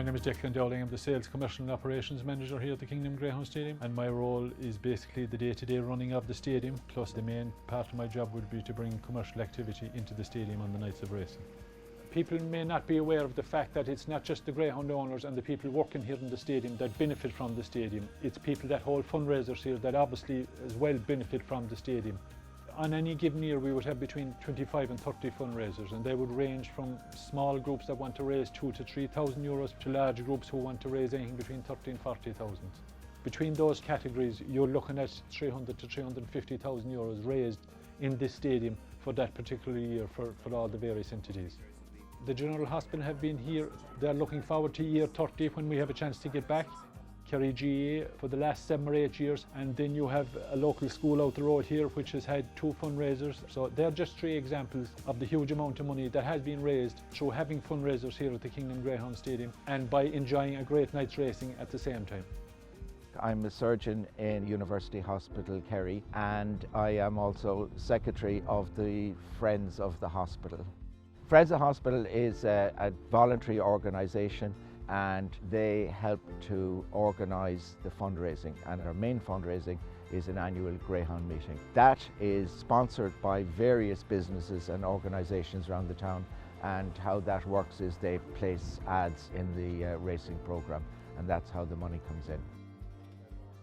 My name is Declan Dowling. I'm the Sales, Commercial and Operations Manager here at the Kingdom Greyhound Stadium, and my role is basically the day-to-day running of the stadium, plus the main part of my job would be to bring commercial activity into the stadium on the nights of racing. People may not be aware of the fact that it's not just the Greyhound owners and the people working here in the stadium that benefit from the stadium. It's people that hold fundraisers here that obviously as well benefit from the stadium. On any given year we would have between 25 and 30 fundraisers, and they would range from small groups that want to raise 2,000 to 3,000 euros to large groups who want to raise anything between 30 and 40,000. Between those categories you're looking at 300 to 350,000 euros raised in this stadium for that particular year for all the various entities. The General Hospital have been here. They're looking forward to year 30 when we have a chance to get back. Kerry GA for the last 7 or 8 years, and then you have a local school out the road here which has had 2 fundraisers. So they're just 3 examples of the huge amount of money that has been raised through having fundraisers here at the Kingdom Greyhound Stadium and by enjoying a great night's racing at the same time. I'm a surgeon in University Hospital Kerry, and I am also secretary of the Friends of the Hospital. Friends of the Hospital is a voluntary organisation, and they help to organise the fundraising, and our main fundraising is an annual Greyhound meeting. That is sponsored by various businesses and organisations around the town, and how that works is they place ads in the racing programme, and that's how the money comes in.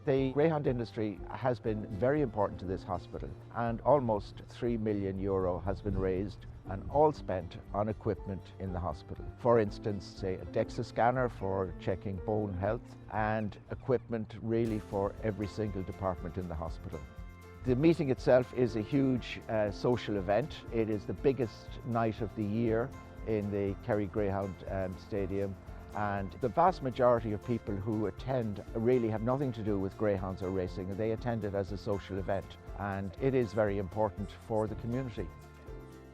The Greyhound industry has been very important to this hospital, and almost €3 million has been raised and all spent on equipment in the hospital. For instance, say a DEXA scanner for checking bone health, and equipment really for every single department in the hospital. The meeting itself is a huge social event. It is the biggest night of the year in the Kerry Greyhound Stadium, and the vast majority of people who attend really have nothing to do with greyhounds or racing. They attend it as a social event, and it is very important for the community.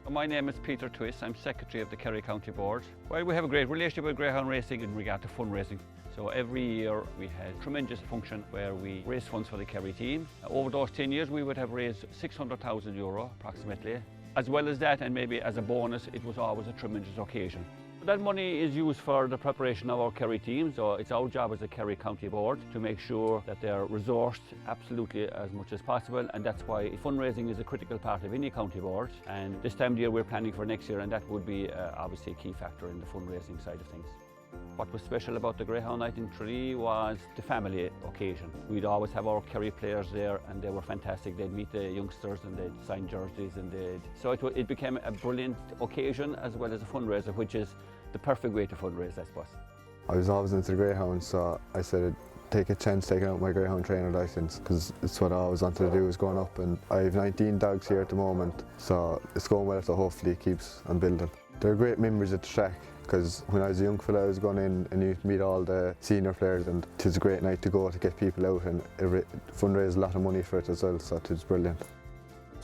My name is Peter Twist. I'm Secretary of the Kerry County Board. Well, we have a great relationship with Greyhound Racing in regard to fundraising. So every year we had a tremendous function where we raise funds for the Kerry team. Over those 10 years we would have raised €600,000 approximately. As well as that, and maybe as a bonus, it was always a tremendous occasion. That money is used for the preparation of our Kerry team, so it's our job as a Kerry County Board to make sure that they're resourced absolutely as much as possible, and that's why fundraising is a critical part of any county board. And this time of year we're planning for next year, and that would be obviously a key factor in the fundraising side of things. What was special about the Greyhound night in Tralee was the family occasion. We'd always have our Kerry players there, and they were fantastic. They'd meet the youngsters and they'd sign jerseys, and so it became a brilliant occasion as well as a fundraiser, which is the perfect way to fundraise, I suppose. I was always into the Greyhound, so I said I'd take a chance taking out my Greyhound trainer licence, because it's what I always wanted to do was growing up, and I have 19 dogs here at the moment, so it's going well, so hopefully it keeps on building. They're great memories at the track, because when I was a young fella I was going in and you'd meet all the senior players, and it was a great night to go to get people out, and fundraise a lot of money for it as well, so it was brilliant.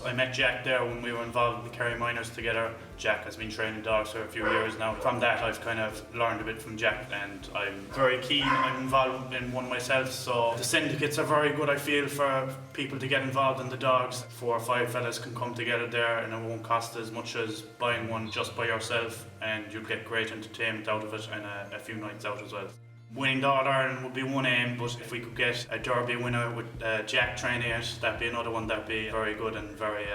I met Jack there when we were involved in the Kerry Minors together. Jack has been training dogs for a few years now. From that I've kind of learned a bit from Jack, and I'm very keen. I'm involved in one myself, so the syndicates are very good, I feel, for people to get involved in the dogs. 4 or 5 fellas can come together there, and it won't cost as much as buying one just by yourself, and you'll get great entertainment out of it and a few nights out as well. Winning the All-Ireland would be one aim, but if we could get a Derby winner with Jack training it, that'd be another one that'd be very good and very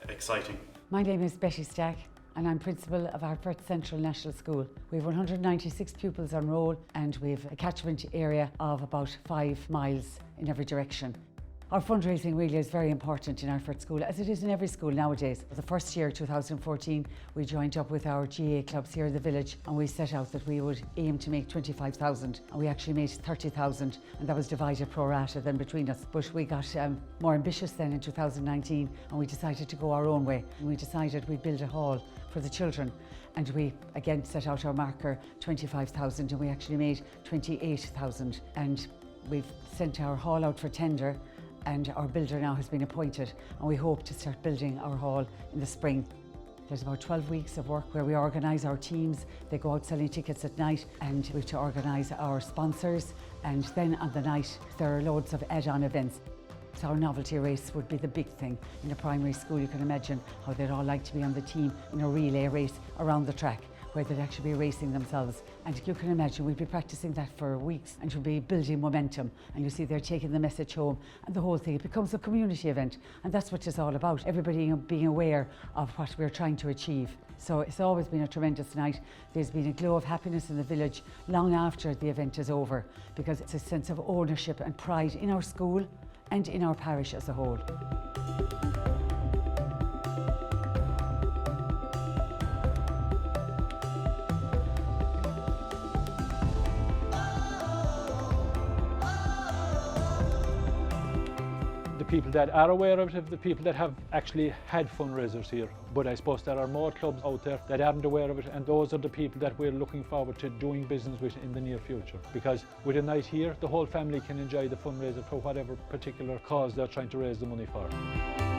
exciting. My name is Betty Stack, and I'm principal of Ardfert Central National School. We have 196 pupils on roll, and we have a catchment area of about 5 miles in every direction. Our fundraising really is very important in Ardfert School, as it is in every school nowadays. The first year, 2014, we joined up with our GA clubs here in the village, and we set out that we would aim to make 25,000, and we actually made 30,000, and that was divided pro rata then between us. But we got more ambitious then in 2019, and we decided to go our own way. And we decided we'd build a hall for the children, and we again set out our marker 25,000, and we actually made 28,000, and we've sent our hall out for tender, and our builder now has been appointed, and we hope to start building our hall in the spring. There's about 12 weeks of work where we organise our teams. They go out selling tickets at night, and we have to organise our sponsors, and then on the night there are loads of add-on events. So our novelty race would be the big thing. In a primary school you can imagine how they'd all like to be on the team in a relay race around the track, where they'll actually be racing themselves. And you can imagine we'd be practicing that for weeks and you'll be building momentum. And you see they're taking the message home and the whole thing, it becomes a community event. And that's what it's all about, everybody being aware of what we're trying to achieve. So it's always been a tremendous night. There's been a glow of happiness in the village long after the event is over, because it's a sense of ownership and pride in our school and in our parish as a whole. People that are aware of it, the people that have actually had fundraisers here. But I suppose there are more clubs out there that aren't aware of it, and those are the people that we're looking forward to doing business with in the near future. Because with a night here, the whole family can enjoy the fundraiser for whatever particular cause they're trying to raise the money for.